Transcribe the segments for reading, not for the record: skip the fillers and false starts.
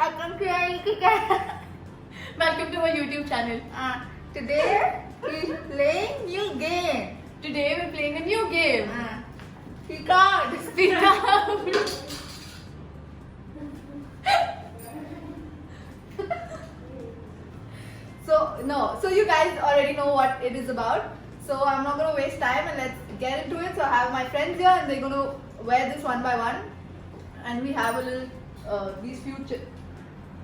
Welcome to my YouTube channel. Today we're playing new game. Today we're playing a new game. Speak out. Speak out. So you guys already know what it is about. So I'm not gonna waste time and let's get into it. So I have my friends here and they're gonna wear this one by one. And we have a little these few.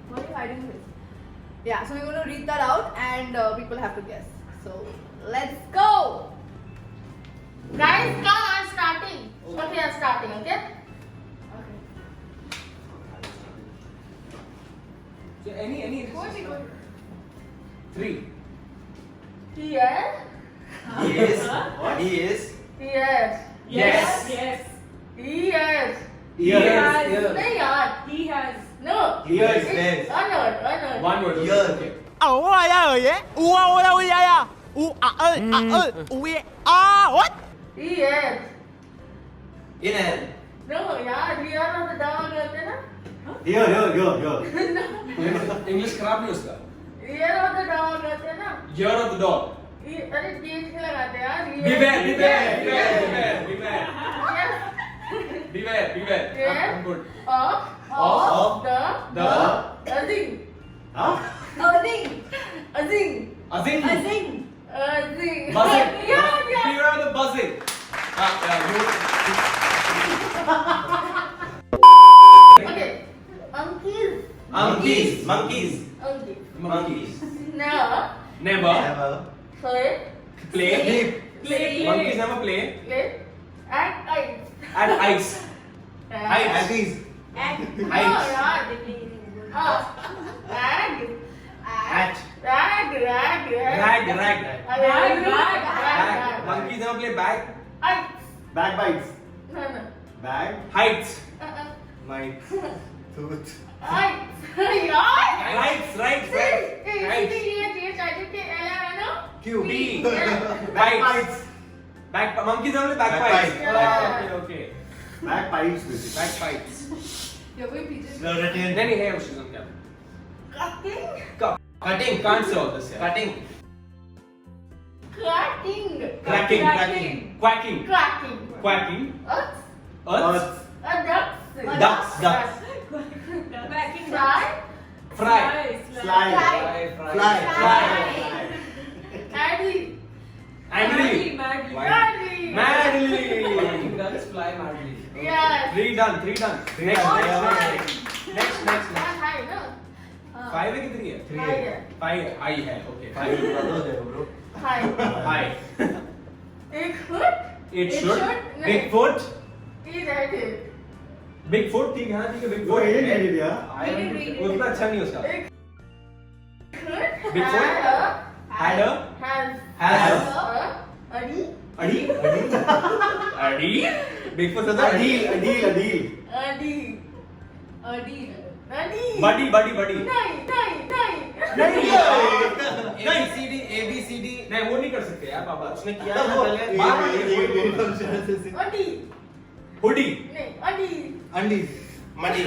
What are you hiding this? Yeah. So we're gonna read that out and people have to guess. So let's go. Guys, come, I'm starting. Okay, I'm starting, okay? So any three. Here. He is. What he is? Yes. Yes. Yes. Yes. Here. नहीं यार. He has. No. Here is It's there. Another. One word. Here. Okay. What? Yes. In and. No यार, here और the down होते हैं ना? Here. English खराब नहीं उसका. Here और the down होते हैं ना? Year of the dog. अरे बीच में लगाते हैं यार. Beware. Yes. I'm good. Of the Azing. Huh? Azing. Azing. Azing. Buzzing. Yeah. Beware of the buzzing. Okay. Monkeys. Monkeys. No. Never. Play. Play. Monkeys never play. Play. At ice. At ice. At ease. No, Ice. यार. Rag. Monkeys never play bag. Ice. Bag bites. No. Bag. Heights. Mites. Tooth. Ice. यार. Right. Q. B. Bagpipes. Monkeys never play Bagpipes. bagpipes. Okay. Bagpipes basically. Bagpipes. You're going pieces. नहीं है उसके नाम क्या? Cutting. Can't say all this. Cutting. Cracking. Quacking. Earth. Ducks. Fry. Fly. Angry. Madly. Ducks fly madly. Yes. Three done. Next. Five है कि three है? Five. I है. Okay. Five. High. It should. Big foot. Big foot ठीक है ना ठीक है big वो foot. ये नहीं दिया. उतना अच्छा नहीं उसका. Big foot. Had a. Has. अड़ी. Big foot से Adil. Buddy. ABCD. नहीं वो नहीं कर सकते यार बाबा. उसने किया तब ना वो पहले. Hoodie. Undies. Muddy.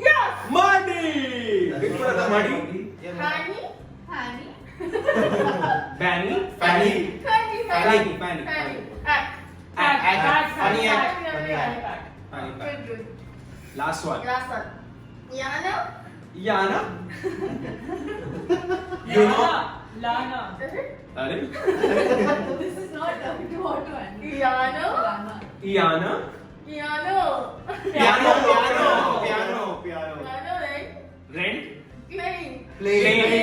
Yes. Muddy. Big foot था muddy. Fanny. Fanny. Last one. Yana. You know. Lana. अरे. This is not Piano. Iana. Piano. Piano. Rent. Playing.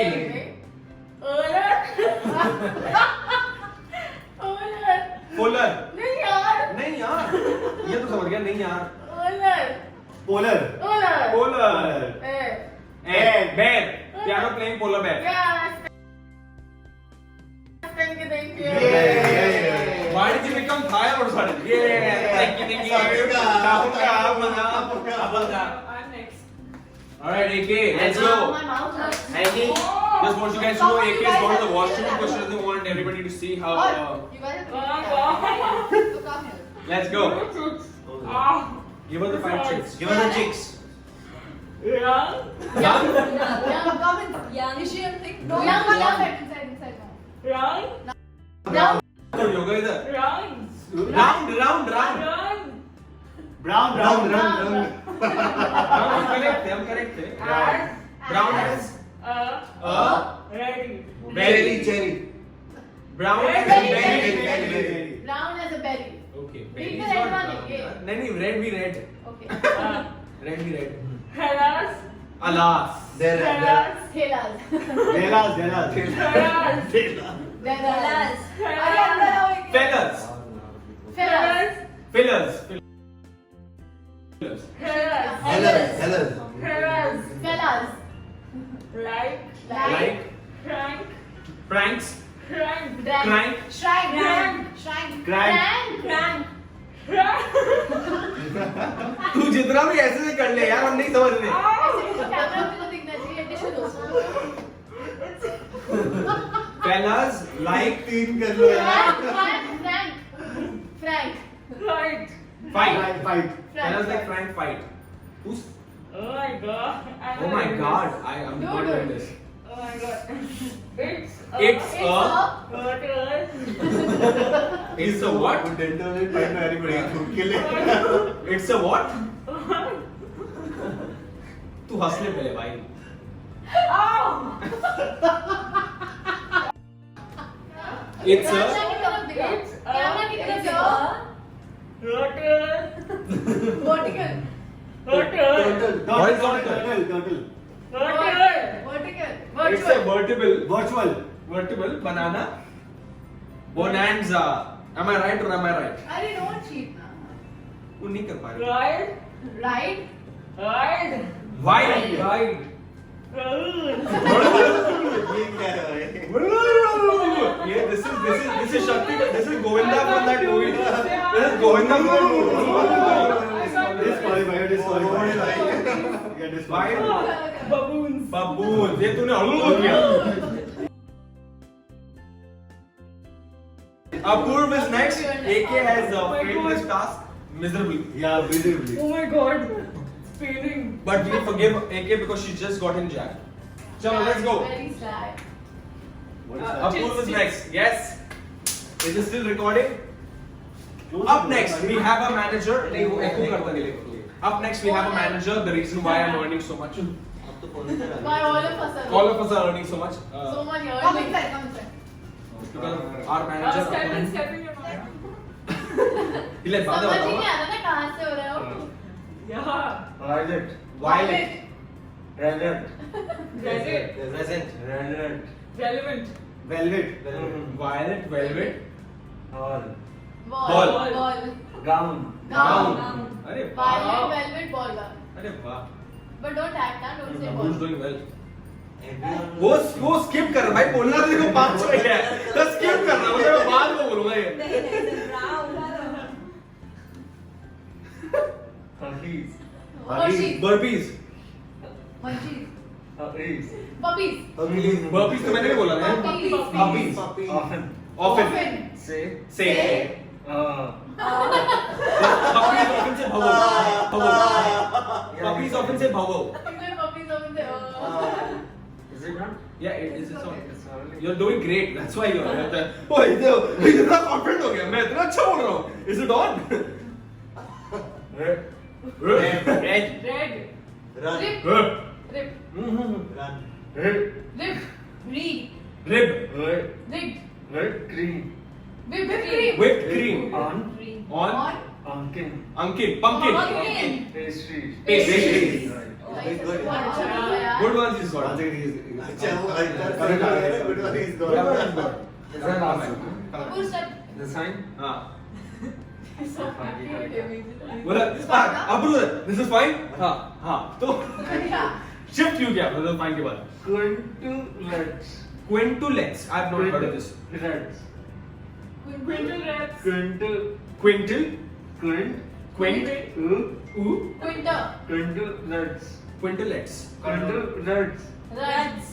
Fuller. नहीं यार. नहीं यार. ये तो समझ गया नहीं यार. Polar. Bear. Piano playing polar bear. Yes. Thank you. Yeah. Why did you become Thai all of a sudden? Thank you. I'm next. Alright, AK, let's go. My mouth hurts. Just want you guys to know AK is going to the washroom because she doesn't want everybody to see how. You guys have to come here. Let's go. Ah. Give her the 5 chicks. Give us the chicks. Young. Young. Come in. Young. Is she a thing? No, Young, come young. inside. No. Young. Young. तो yoga इधर. Young. Round. Young. Brown. हम correct थे. As Brown as a ready. Cherry. brown as Berry. berry. Brown as a berry. Okay. Read Berry the is red not one brown. again. नहीं red भी red. Okay. Red भी red. Hellas. Alas. Hellas. Helas. Hellas. Fellas. Fellas. Fellas. Fillers. Hellas. Hellas. Fellas. Like. Like. Crank. Pranks. Crank. Drank. Crank. Shrine. Shrine. Crank. Crank. तू जितना भी ऐसे से कर ले यार हम नहीं समझ रहे. कैमरा में तो दिखना चाहिए टिश्यू दो. Fellas like तीन कर लो यार. Frank. Right. fight. Fellas like Frank. Frank fight. Who's? Oh my god. Oh my god. I am Do not it. doing this. Oh my god. It's It's a. turtle. It's a what? Dental में fight मारी पड़ेगी धूप के लिए. It's a what? तू हंस ले पहले भाई. It's a. कैमरा की तरफ दिखाओ. कैमरा की तरफ दिखाओ. Turtle. Vertical. Turtle. Horizontal. Turtle. Vertical. It's a vertible. Virtual. Vertible banana. Bonanza. Am I right or am I right? अरे don't cheat ना. तू नहीं कर पा रही. Ride. Right. Ride. Wide. Ride. ये क्या है? Yeah, this is Shakti. This is Govinda from that movie. This is Govinda from that movie. Disqualified. Yeah, disqualified. Baboons. Baboon. ये तूने हल्लू किया. Apurv is next. AK has failed this task miserably. Yeah, visibly. Oh my god. Spinning. But we forgive AK because she just got in jack. Chalo, let's go. Very sad. Apurv is next. Yes. Is it still recording? Up next, we have a manager. नहीं वो echo करता नहीं लेकिन. Up next, we have a manager. The reason why I'm earning so much. Why all of us are All of us are earning so much. so much Come earning. inside. Come inside. Because our manager. Step in your mind. He like समझ ही बात नहीं आता ना कहाँ से हो रहे हो. Yeah. Violet. Violet. Relevant. Desert. Relevant. Relevant. Velvet. Violet, velvet. Hall. Ball. Ball. Gown. Gown. अरे वाह. Violet velvet ball का. अरे वाह. But don't act ना. Don't say Who's ball. doing well? वो skip कर रहा भाई बोलना तो देखो 5 छह है. तो skip कर रहा मतलब मैं बाद में बोलूँगा ये. नहीं brown. Huggies. Hershey's. Burpees. Munchies. Huggies. Puppies. Burpees तो मैंने भी बोला ना. Puppies. Puppies. Often. Often. Say. Say. Puppies often से भवो. Puppies often से भवो. तुमने puppies open the. Is it not? Yeah, it is so. It's only. You're doing great. That's why you're. Oh, इतना confident हो गया. मैं इतना अच्छा बोल रहा हूँ. Is it on? Red. Red. Red. Run. Rip. Rib. Rip. Run. Rip. Read. Rib. Red. Rigged. Red. Cream. Whipped cream. Whipped cream. On. On. Pumpkin. Pumpkin. Pumpkin. Pumpkin. Pastry. Pastry. Right. Good. Good ones is good. अच्छा वो correct आ गया. Good one is Good one is gone. good. Is that last one? Who's that? The sign. हाँ. So happy with him. बोला अब this is fine. हाँ हाँ तो shift क्यों किया मतलब fine के बाद. Quintulets. Quintulets. I have not heard of this. Reds. Quintal rats. Quintul. Quintil. Quint. Quint. Ooh. Quinter. Quintulets. Quintulets. Quintulets. Reds.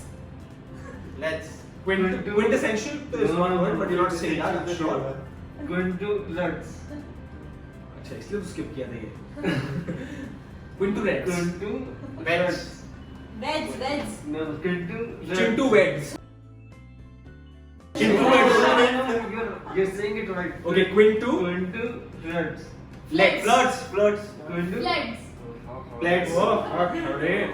Let's. Quintessential is one word, but you're not saying that. I'm sure. Quintulets. अच्छा इसलिए तो skip किया था ये. Quintu Reds. Quintu Veg. No, Quintu Chintu Weds. Chintu No, Weds. no, you're saying it right. Okay, Quintu. Quintu Reds. Legs. Flirts. Quintu. Legs. Legs. Oh, okay.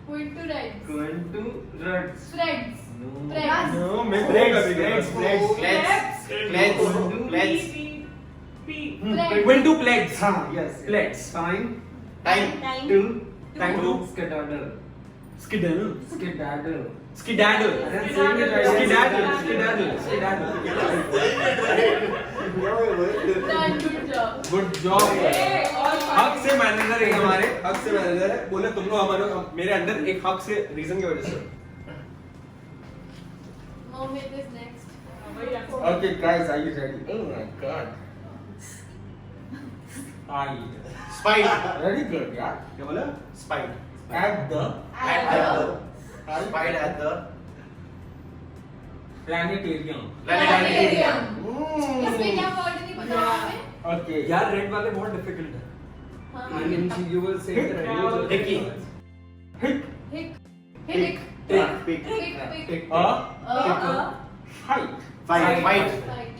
Quintu Reds. Quintu Reds. Threads. No. Threads. No, मैं Legs. Legs. Quintu Plex. Yes. Plex. Time Time. to Time to skedaddle. Skedaddle. Skedaddle. Skedaddle. I'm saying it right. Skedaddle. Skedaddle. Skedaddle. Done. Good job. Good job. हक से manager है हमारे, हक से manager है, बोले तुम लोग हमारे मेरे अंदर एक हक से रीजन की वजह से. Mohit is next. Okay guys, are you ready? Oh my god. Spine. Very good यार. क्या बोला? Spine. At the Spine at the planetarium. Planetarium. इसमें क्या word नहीं पता हमें? Okay. यार रेड वाले बहुत डिफिकल्ट है हाँ. you will say it right. Hickey. Hick. Hick. Hick. Pick. Hick. Hick. A. Height. Fight. Fight.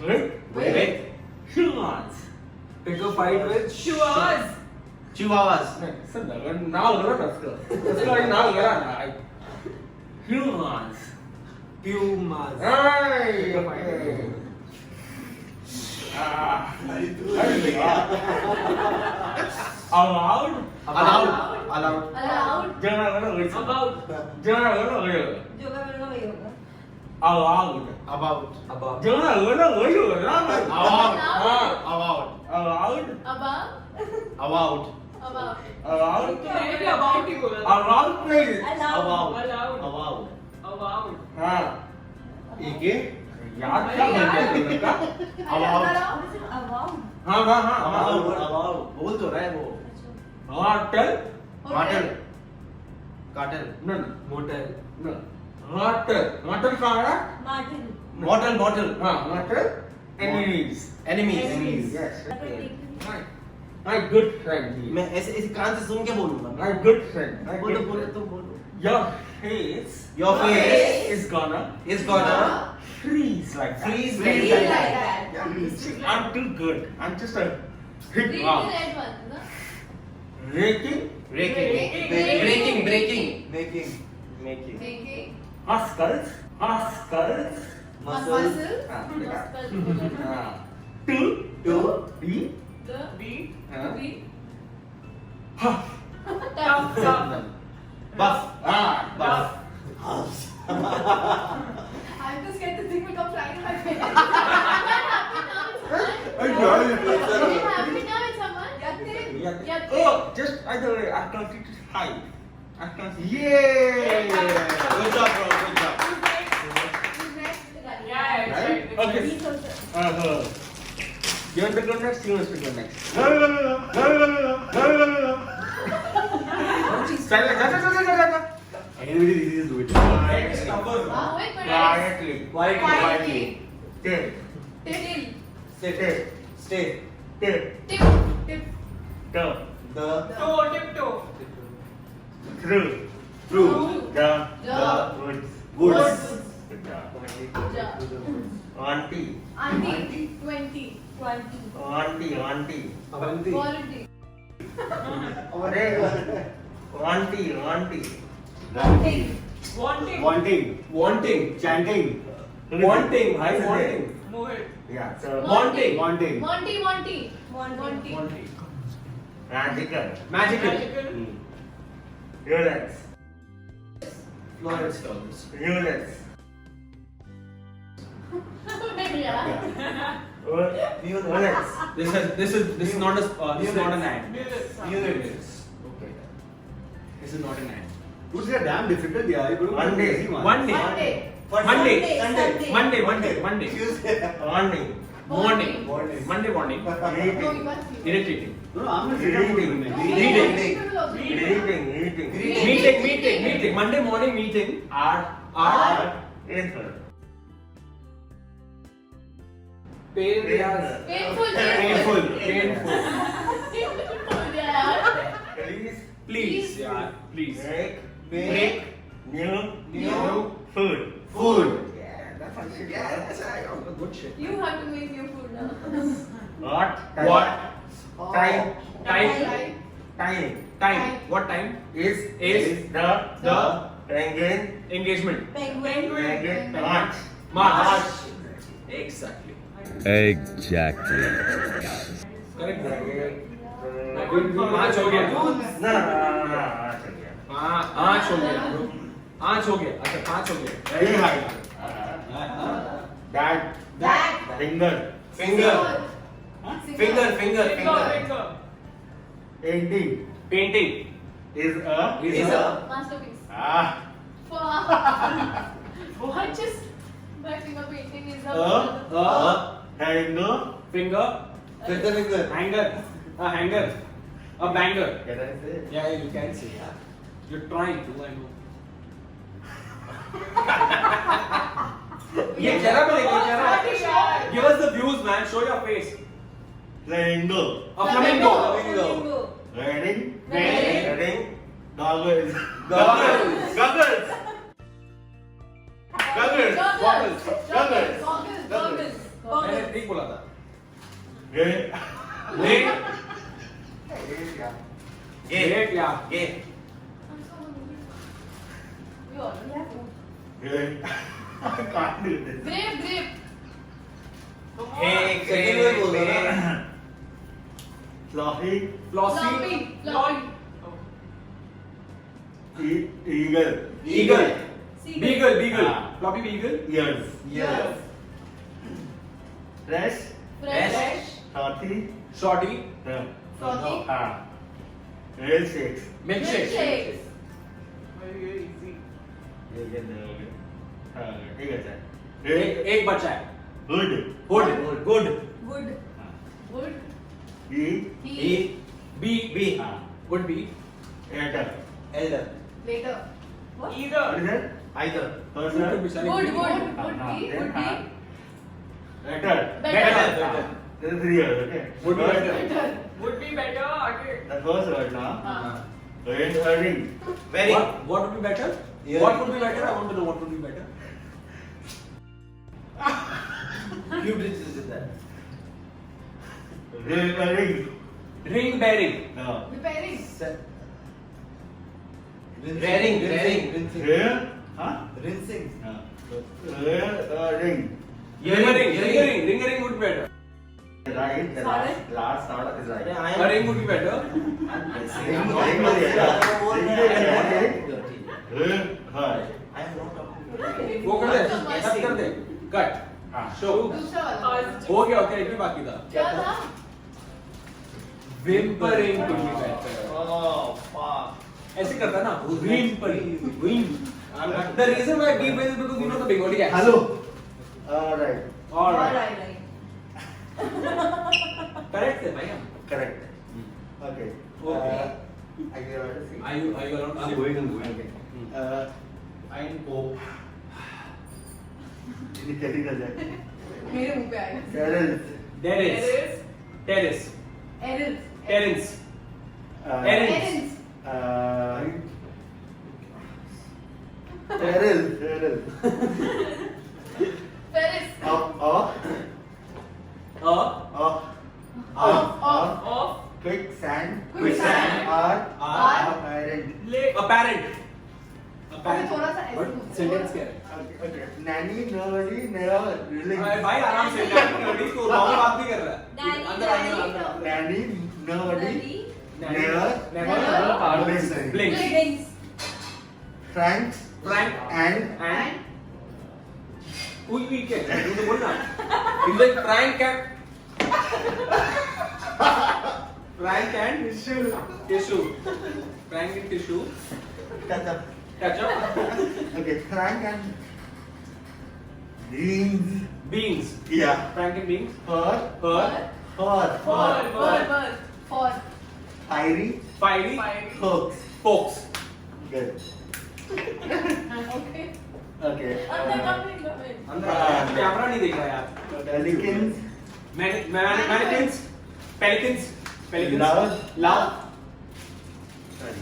With. With. Humans. Pick a fight with Shoes. Chihuahuas. सुन नाव करो ना उसका एक नाव करा ना. Humans. pumas. Allowed. Allowed. Allowed. Jangan kena wait. About. Jangan kena wait. जो का मेरे को वही होगा. Allowed. About. Above. Jangan kena wait. About. Ah. About. Allowed. Above. About. Above. Allowed. मैंने भी about ही बोला था. Allowed please. Allowed. About. Allowed. About. About. हाँ. एक याद क्या बन गया तुमने का? About. About. हाँ. About. बोल तो रहा है वो. Hotel. Hotel. Cartel. No. Motel. No. Hotel. Hotel कहाँ है? Martin. Bottle. हाँ. Hotel. Enemies. Enemies. Yes. My good friend. मैं ऐसे कान से सुन के बोलूंगा. My good friend. बोलो तुम बोलो. Your face. Your face is gonna is gonna freeze like that. freeze Freeze like like that. that. I'm too good. I'm just a hit Read wow. the red one. No? Raking. Breaking. Breaking. Making. Making. Muscles. Muscle. हाँ, देखा? Muscle. हाँ. To be. The. Be. हाँ. Be. Huh. Tough. Buff. Buff. I'm just scared this thing will come flying in my face. Are you happy now with someone? Yeah. Oh, just either way, I can see it high. I can see. Yay! Good job, bro. Good job. Who's next? Yeah, Right? it's Okay. He's also. You want to go next? You want to go next? Anybody is doing it. Mohit, Quietly. Quietly. Till. Till. Stay. Till. Tip. Go. The. Toe, tiptoe. Through. Through. The. The. Woods. Woods. Good job. Good job. Auntie. Auntie. 20. Twenty. Auntie. Auntie. Quality. अरे auntie. Wanting. Wanting. Wanting. Chanting. Wanting. Hi, wanting. Mohit. Yeah. So Wanting. wanting. Monty. Wanting. Magical. Magical. Relax. Florence Dollars. Relax. Yeah. Relax. This is not a this is not an ad. Units. Okay. This is not an ad. Those are damn difficult, yeah. You couldn't One day. easy one. One day. Monday. Monday. Sunday. Monday. Tuesday. Morning. Morning. Monday morning. No, you Irritating. must be. Irritating. No, I'm not Reading. Reading. Meeting. Monday morning meeting. R. Info. Painful. Painful. Yeah. Please, yeah, please. Make new food. Yeah, that's good shit. You have to make your food now. What? Time. What time Is the engagement? Penguin. March. Exactly. Exactly. Correct. पाँच हो गया. पाँच हो गया. अच्छा पाँच हो गया. Dad. Finger. Finger. Painting. Is a Masterpiece. What just my finger painting is a Finger. Hanger. A hanger. A banger. Can I say? Yeah, you can say. Yeah. You're trying to. I know. ये चेहरा पे देखो चेहरा. Give us the views, man. Show your face. Flamingo. A flamingo. Wedding. Wedding. Goggles. मैंने ठीक बोला था. Gate. Late. Gate. Late, yeah. You already have food. Gate. I can't do this. grape. Floppy. Flossy. Floppy. Eagle. Beagle. Ah. Floppy beagle. Ears. Fresh. Fresh. Shorty. Shorty. Frothy. Real shakes. Milkshake. Milkshakes. ठीक है sir. एक बचा है. Good. Hood. Wood. Wood. E. B. हाँ. Would be. Elder. Later. What Either. is that? Person. Would be sorry. Would हाँ, be. then हाँ. Better. Better. This is 3 years, okay? Would be better. Would be better. Okay. The first word now. Ring. What would be better? What would be better? I want to know what would be better. Ring. Ring bearing. No. Repairing. Here? Huh? No. Ring. Ring would be better. Right. The last order is right. A ring would be better. वो कर दे. Cut कर दे. Cut. Show. दूसरा वाला. हो गया. Okay, एक भी बाकी था. क्या था? Whimpering would be better. ऐसे करता ना. Whimpering. The reason why I give is because you know the Bengali accent. Hello. Alright. All right. Right. Correct है भाई हम. Correct. Okay. Okay. Are you allowed to see? Are you around? I'm going. Okay. I'm Pope. ये कैसी कर जाए? मेरे मुंह पे आएगा. Terrence. Terrace. Errands. Terrence. Errands. Terrence. Ferris. Off. Quicksand. Quicksand. Apparent. Apparent. अभी थोड़ा सा ऐसे What बोलते हैं. sentence क्या है? Okay. Nanny, nerdy, never, really. अरे भाई आराम से नहीं तो रॉन्ग बात नहीं कर रहा है. Nanny, अंदर Nanny, nerdy, Nanny. never, always. Blink. Drinks. Frank, and Uy क्या है? तू तो बोल ना. It's like Frank and tissue. Frank and tissue. ketchup. Ketchup. Okay, Frank and beans. Yeah. Frank and beans. For fiery Fiery. hooks. Folks. Good. Okay. Okay. अंदर come in. अंदर camera नहीं देख रहा यार. Pelicans. Mannequins. Pelicans. Love. Love. Sorry.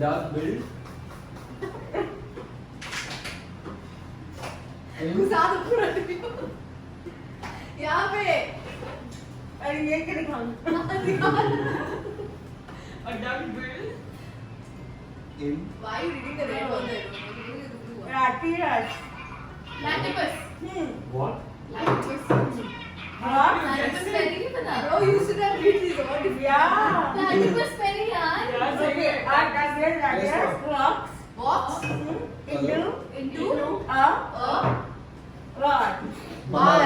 dark build. घुसा दो पूरा tiffin यहाँ पे अरे ये क्या दिखाऊं? A duck bill. In. Why are you reading the red one? Rathi Raj. Platypus. What? Platypus. हाँ? Platypus fairy नहीं पता? Bro, you should have read this. What is Yeah. Platypus fairy यार. Yeah, so Okay. That is rocks. Box Into into a a rod. bar.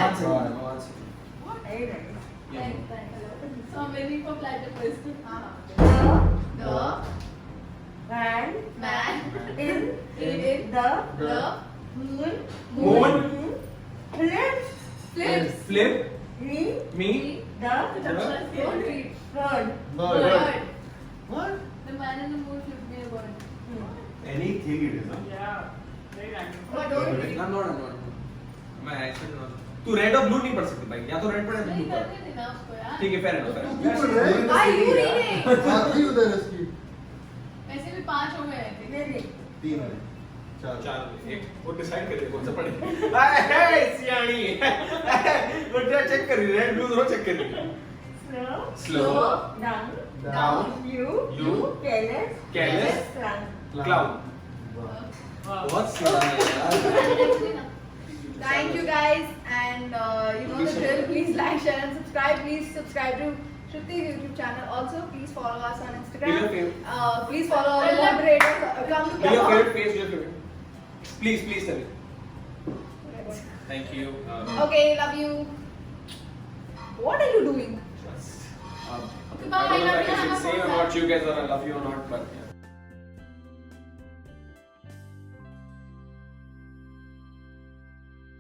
Very nice. So I'm waiting for platypus. The Man man in in the the moon Moon. flips flips Flip. me Me. the don't read bird. bird. What? The man in the moon flipped me a bird. Anything it is, huh? Yeah. Very random. But don't read. I'm not. मैं accent ना. तू red और blue नहीं पढ़ सकती भाई. या तो रेड पढ़ या नहीं ब्लू पढ़. करने देना उसको यार. ठीक है, fair enough. Why are you reading? वैसे भी 5 हो गए थे. नहीं 3 है. 4. चार एक वो डिसाइड करिए कौन सा पढ़े. हाय सियाणी. वो क्या चेक कर रही है? रेड ब्लू दोनों चेक कर रही है. slow Slow. down Down. you You. careless Careless. clown. Cloud. Wow. बहुत सियाणी है यार. Thank you guys, and you know the drill. Please like, share, and subscribe. Please subscribe to Shruti's YouTube channel. Also, please follow us on Instagram. Tell your favorite. Please follow all the moderators. Come to Be your Clubhouse. favorite face, your favorite. Please tell me. Thank you. Okay, love you. What are you doing? Trust. Okay, I bye. don't know if I Love you. can Have a say good about one. you guys or I love you or not, but yeah.